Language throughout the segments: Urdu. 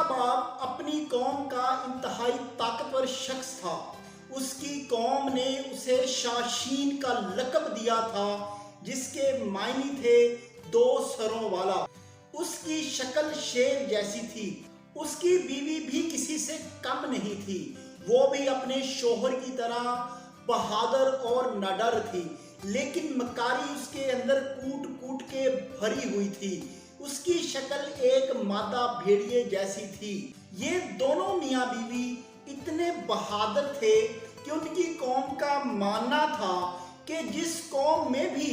باپ اپنی قوم کا انتہائی طاقتور شخص تھا۔ اس کی قوم نے اسے شاشین کا لقب دیا تھا، جس کے معنی تھے دو سروں والا۔ اس کی شکل شیر جیسی تھی۔ اس کی بیوی بھی کسی سے کم نہیں تھی، وہ بھی اپنے شوہر کی طرح بہادر اور نڈر تھی، لیکن مکاری اس کے اندر کوٹ کوٹ کے بھری ہوئی تھی۔ اس کی شکل ایک مادہ بھیڑیے جیسی تھی۔ یہ دونوں میاں بیوی اتنے بہادر تھے کہ ان کی قوم کا ماننا تھا کہ جس قوم میں بھی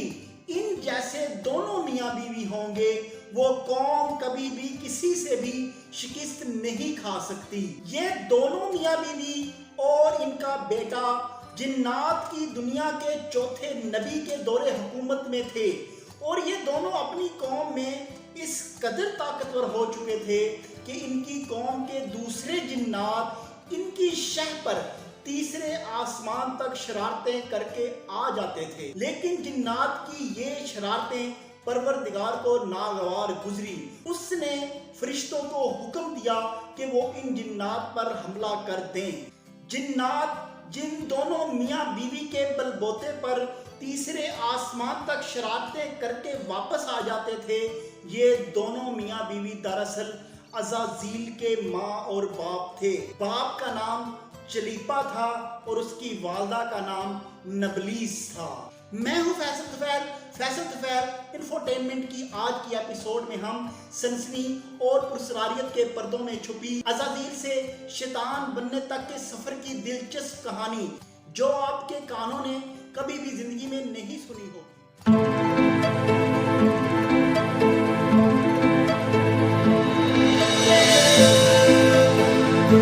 ان جیسے دونوں میاں بیوی ہوں گے، وہ قوم کبھی بھی کسی سے بھی شکست نہیں کھا سکتی۔ یہ دونوں میاں بیوی اور ان کا بیٹا جنات کی دنیا کے چوتھے نبی کے دور حکومت میں تھے، اور یہ دونوں اپنی قوم میں اس قدر طاقتور ہو چکے تھے کہ ان کی قوم کے دوسرے جنات ان کی شہ پر تیسرے آسمان تک شرارتیں کر کے آ جاتے تھے، لیکن جنات کی یہ شرارتیں پروردگار کو ناگوار گزری۔ اس نے فرشتوں کو حکم دیا کہ وہ ان جنات پر حملہ کر دیں۔ جنات جن دونوں میاں بیوی کے بل بوتے پر تیسرے آسمان تک شرارتیں کر کے واپس آ جاتے تھے، یہ دونوں میاں بیوی دراصل عزازیل کے ماں اور باپ تھے۔ باپ کا نام چلیپا تھا اور اس کی والدہ کا نام نبلیس تھا۔ میں ہوں فیصل طفیل انفوٹینمنٹ کی آج کی ایپیسوڈ میں ہم سنسنی اور پرسراریت کے پردوں میں چھپی عزازیل سے شیطان بننے تک کے سفر کی دلچسپ کہانی، جو آپ کے کانوں نے کبھی بھی زندگی میں نہیں سنی ہوگی۔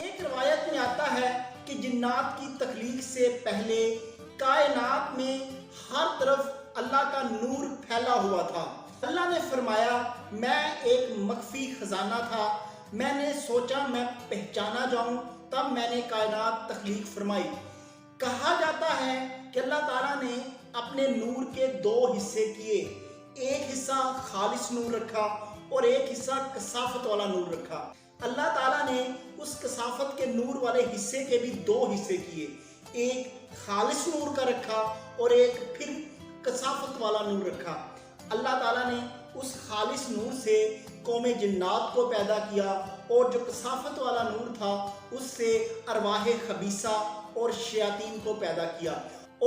ایک روایت میں آتا ہے کہ جنات کی تخلیق سے پہلے کائنات میں ہر طرف اللہ کا نور پھیلا ہوا تھا۔ اللہ نے فرمایا، میں ایک مخفی خزانہ تھا، میں نے سوچا میں پہچانا جاؤں، تب میں نے کائنات تخلیق فرمائی۔ کہا جاتا ہے کہ اللہ تعالیٰ نے اپنے نور کے دو حصے کیے، ایک حصہ خالص نور رکھا اور ایک حصہ کثافت والا نور رکھا۔ اللہ تعالیٰ نے اس کثافت کے نور والے حصے کے بھی دو حصے کیے، ایک خالص نور کا رکھا اور ایک پھر کثافت والا نور رکھا۔ اللہ تعالیٰ نے اس خالص نور سے قوم جنات کو پیدا کیا، اور جو کثافت والا نور تھا اس سے ارواح خبیثہ اور شیاطین کو پیدا کیا،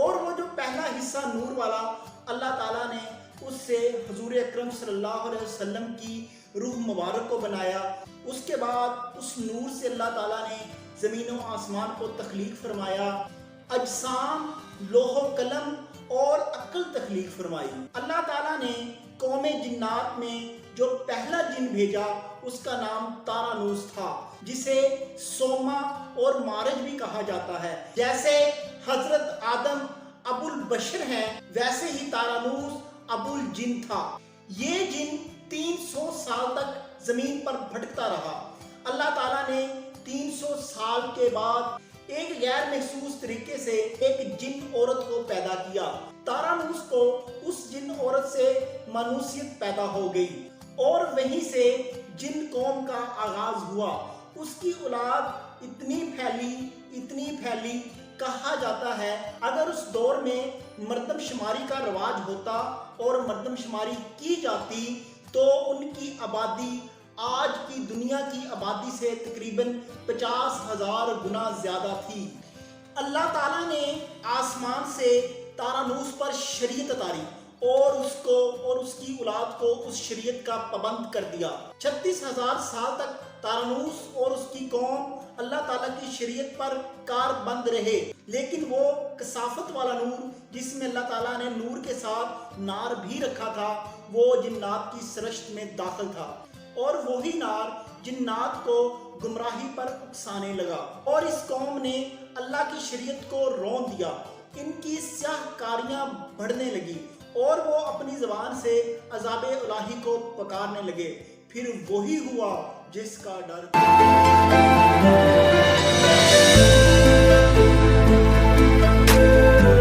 اور وہ جو پہلا حصہ نور والا اللہ تعالیٰ نے اس سے حضور اکرم صلی اللہ علیہ وسلم کی روح مبارک کو بنایا۔ اس کے بعد اس نور سے اللہ تعالیٰ نے زمین و آسمان کو تخلیق فرمایا، اجسام، لوح و قلم اور عقل تخلیق فرمائی۔ اللہ تعالیٰ نے قوم جنات میں جو پہلا جن بھیجا اس کا نام تارانوس تھا، جسے سوما اور مارج بھی کہا جاتا ہے۔ جیسے حضرت آدم ابو البشر ہیں، ویسے ہی تارانوس ابو الجن تھا۔ یہ جن 300 سال تک زمین پر بھٹکتا رہا۔ اللہ تعالیٰ نے 300 سال کے بعد ایک غیر محسوس طریقے سے ایک جن عورت کو پیدا کیا۔ تارانوس کو اس جن عورت سے مانوسیت پیدا ہو گئی، اور وہیں سے جن قوم کا آغاز ہوا۔ اس کی اولاد اتنی پھیلی، کہا جاتا ہے اگر اس دور میں مردم شماری کا رواج ہوتا اور مردم شماری کی جاتی تو ان کی آبادی آج کی دنیا کی آبادی سے تقریباً 50,000 گنا زیادہ تھی۔ اللہ تعالیٰ نے آسمان سے تارانوس پر شریعت اتاری اور اس کو اور اس کی اولاد کو اس شریعت کا پابند کر دیا۔ 36,000 سال تک تارانوس اور اس کی قوم اللہ تعالیٰ کی شریعت پر کار بند رہے، لیکن وہ کثافت والا نور جس میں اللہ تعالیٰ نے نور کے ساتھ نار بھی رکھا تھا، وہ جنات کی سرشت میں داخل تھا، اور وہی نار جنات کو گمراہی پر اکسانے لگا، اور اس قوم نے اللہ کی شریعت کو رون دیا۔ ان کی سیاہ کاریاں بڑھنے لگی اور وہ اپنی زبان سے عذاب الہی کو پکارنے لگے۔ پھر وہی ہوا جس کا ڈر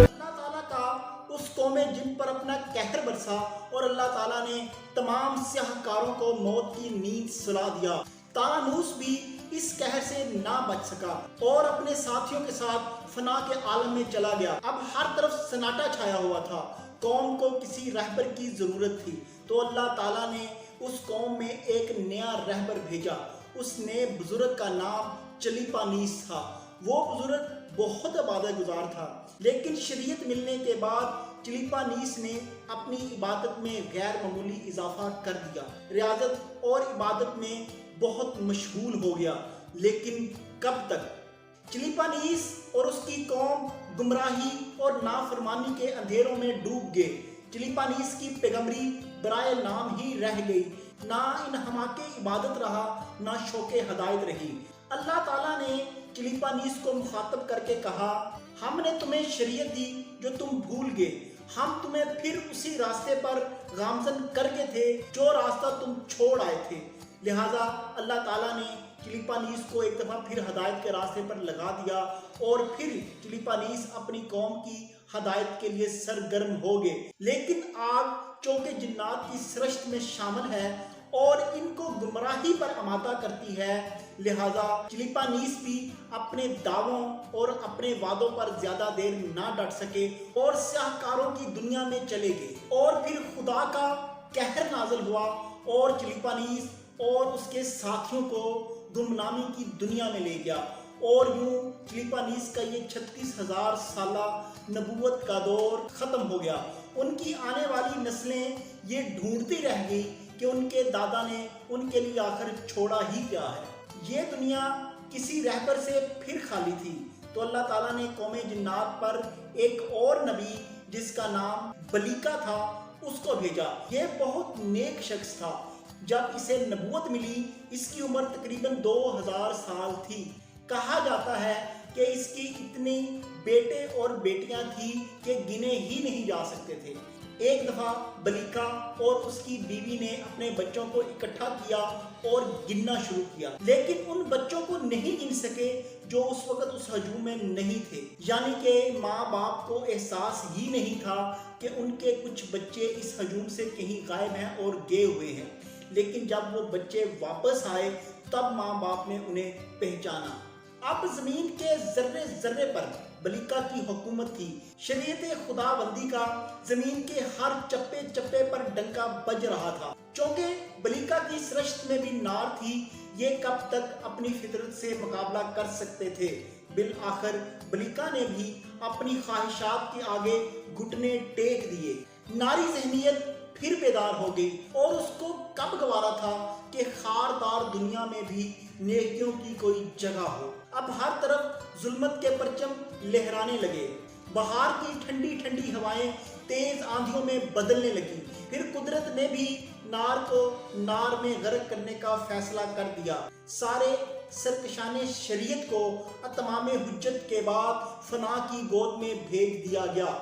اللہ تعالیٰ کا اس قوم جن پر اپنا قہر برسا، اور اللہ تعالیٰ نے تمام سیاہ کاروں کو موت کی نیند سلا دیا۔ طالانوس بھی اس قہر سے نہ بچ سکا اور اپنے ساتھیوں کے ساتھ فنا کے عالم میں چلا گیا۔ اب ہر طرف سناٹا چھایا ہوا تھا، قوم کو کسی رہبر کی ضرورت تھی، تو اللہ تعالیٰ نے اس قوم میں ایک نیا رہبر بھیجا۔ اس نئے بزرگ کا نام چلیپانیس تھا۔ وہ بزرگ بہت عبادت گزار تھا، لیکن شریعت ملنے کے بعد چلیپانیس نے اپنی عبادت میں غیر معمولی اضافہ کر دیا، ریاضت اور عبادت میں بہت مشغول ہو گیا۔ لیکن کب تک؟ چلیپانیس اور اس کی قوم گمراہی اور نافرمانی کے اندھیروں میں ڈوب گئے۔ چلیپانیس کی پیغمبری برائے نام ہی رہ گئی، نہ انہما کے عبادت رہا، نہ شوق ہدایت رہی۔ اللہ تعالیٰ نے چلیپانیس کو مخاطب کر کے کہا، ہم نے تمہیں شریعت دی جو تم بھول گئے، ہم تمہیں پھر اسی راستے پر گامزن کر کے تھے جو راستہ تم چھوڑ آئے تھے۔ لہٰذا اللہ تعالیٰ نے چلیپانیس کو ایک دفعہ پھر ہدایت کے راستے پر لگا دیا، اور پھر چلیپانیس اپنی قوم کی ہدایت کے لیے سرگرم ہو گئے۔ لیکن آگ چونکہ جنات کی سرشت میں شامل ہے اور ان کو گمراہی پر آمادہ کرتی ہے، لہٰذا چلیپانیس بھی اپنے دعووں اور اپنے وعدوں پر زیادہ دیر نہ ڈٹ سکے اور سیاہ کاروں کی دنیا میں چلے گئے۔ اور پھر خدا کا قہر نازل ہوا اور چلیپانیس اور اس کے ساتھیوں کو گمنامی کی دنیا میں لے گیا، اور یوں چلیپانیس کا یہ 36,000 سالہ نبوت کا دور ختم ہو گیا۔ ان کی آنے والی نسلیں یہ ڈھونڈتی رہ گئی کہ ان کے دادا نے ان کے لیے آخر چھوڑا ہی کیا ہے۔ یہ دنیا کسی رہبر سے پھر خالی تھی، تو اللہ تعالیٰ نے قوم جنات پر ایک اور نبی جس کا نام بلیکا تھا اس کو بھیجا۔ یہ بہت نیک شخص تھا۔ جب اسے نبوت ملی اس کی عمر تقریباً 2000 سال تھی۔ کہا جاتا ہے کہ اس کی اتنی بیٹے اور بیٹیاں تھیں کہ گنے ہی نہیں جا سکتے تھے۔ ایک دفعہ بلیکا اور اس کی بیوی نے اپنے بچوں کو اکٹھا کیا اور گننا شروع کیا، لیکن ان بچوں کو نہیں گن سکے جو اس وقت اس ہجوم میں نہیں تھے، یعنی کہ ماں باپ کو احساس ہی نہیں تھا کہ ان کے کچھ بچے اس ہجوم سے کہیں غائب ہیں اور گئے ہوئے ہیں۔ لیکن جب وہ بچے واپس آئے تب ماں باپ نے انہیں پہچانا۔ اب زمین کے ذرے ذرے پر بلیکا کی حکومت تھی۔ شریعت خدا بندی کا زمین کے ہر چپے چپے پر ڈنکا بج رہا تھا۔ چونکہ بلیکا کی سرشت میں بھی نار تھی، یہ کب تک اپنی فطرت سے مقابلہ کر سکتے تھے؟ بالآخر بلیکا نے بھی اپنی خواہشات کے آگے گھٹنے ٹیک دیے۔ ناری ذہنیت پھر بیدار ہو گئی، اور اس کو کب گوارا تھا کہ خاردار دنیا میں بھی نیکیوں کی کوئی جگہ ہو۔ اب ہر طرف ظلمت کے پرچم لہرانے لگے۔ بہار کی ٹھنڈی ٹھنڈی ہوائیں تیز آندھیوں میں بدلنے لگی۔ پھر قدرت نے بھی نار کو نار میں غرق کرنے کا فیصلہ کر دیا۔ سارے سرکشان شریعت کو اتمام حجت کے بعد فنا کی گود میں بھیج دیا گیا۔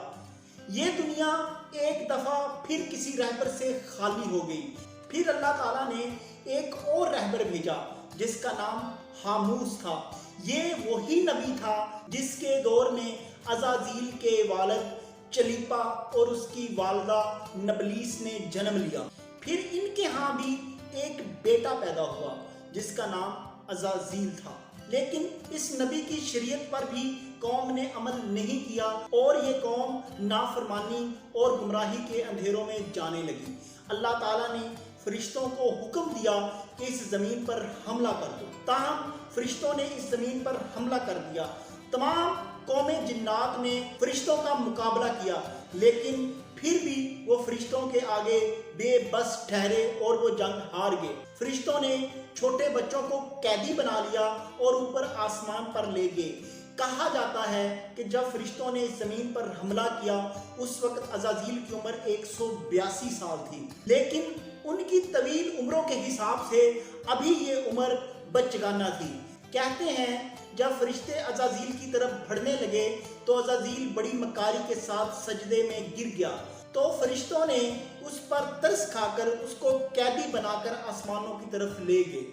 یہ دنیا ایک دفعہ پھر کسی رہبر سے خالی ہو گئی۔ پھر اللہ تعالیٰ نے ایک اور رہبر بھیجا جس کا نام ہاموس تھا۔ یہ وہی نبی تھا جس کے دور میں عزازیل کے والد چلیپا اور اس کی والدہ نبلیس نے جنم لیا۔ پھر ان کے ہاں بھی ایک بیٹا پیدا ہوا جس کا نام عزازیل تھا، لیکن اس نبی کی شریعت پر بھی قوم نے عمل نہیں کیا، اور یہ قوم نافرمانی اور گمراہی کے اندھیروں میں جانے لگی۔ اللہ تعالیٰ نے فرشتوں کو حکم دیا کہ اس زمین پر حملہ کر دو، تاہم فرشتوں نے اس زمین پر حملہ کر دیا۔ تمام قوم جنات نے فرشتوں کا مقابلہ کیا، لیکن پھر بھی وہ فرشتوں کے آگے بے بس ٹھہرے اور وہ جنگ ہار گئے۔ فرشتوں نے چھوٹے بچوں کو قیدی بنا لیا اور اوپر آسمان پر لے گئے۔ کہا جاتا ہے کہ جب فرشتوں نے اس زمین پر حملہ کیا اس وقت عزازیل کی عمر 182 سال تھی، لیکن ان کی طویل عمروں کے حساب سے ابھی یہ عمر بچگانہ تھی۔ کہتے ہیں جب فرشتے عزازیل کی طرف بڑھنے لگے تو عزازیل بڑی مکاری کے ساتھ سجدے میں گر گیا، تو فرشتوں نے اس پر ترس کھا کر اس کو قیدی بنا کر آسمانوں کی طرف لے گئے۔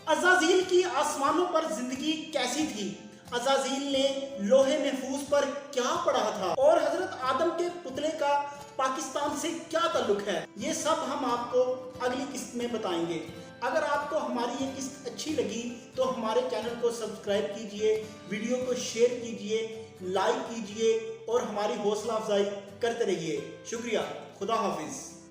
عزازیل کی آسمانوں پر زندگی کیسی تھی؟ عزازیل نے لوہے محفوظ پر کیا پڑھا تھا؟ اور حضرت آدم کے پتلے کا پاکستان سے کیا تعلق ہے؟ یہ سب ہم آپ کو اگلی قسط میں بتائیں گے۔ اگر آپ کو ہماری یہ قسط اچھی لگی تو ہمارے چینل کو سبسکرائب کیجئے، ویڈیو کو شیئر کیجئے، لائک کیجئے اور ہماری حوصلہ افزائی کرتے رہیے۔ شکریہ، خدا حافظ۔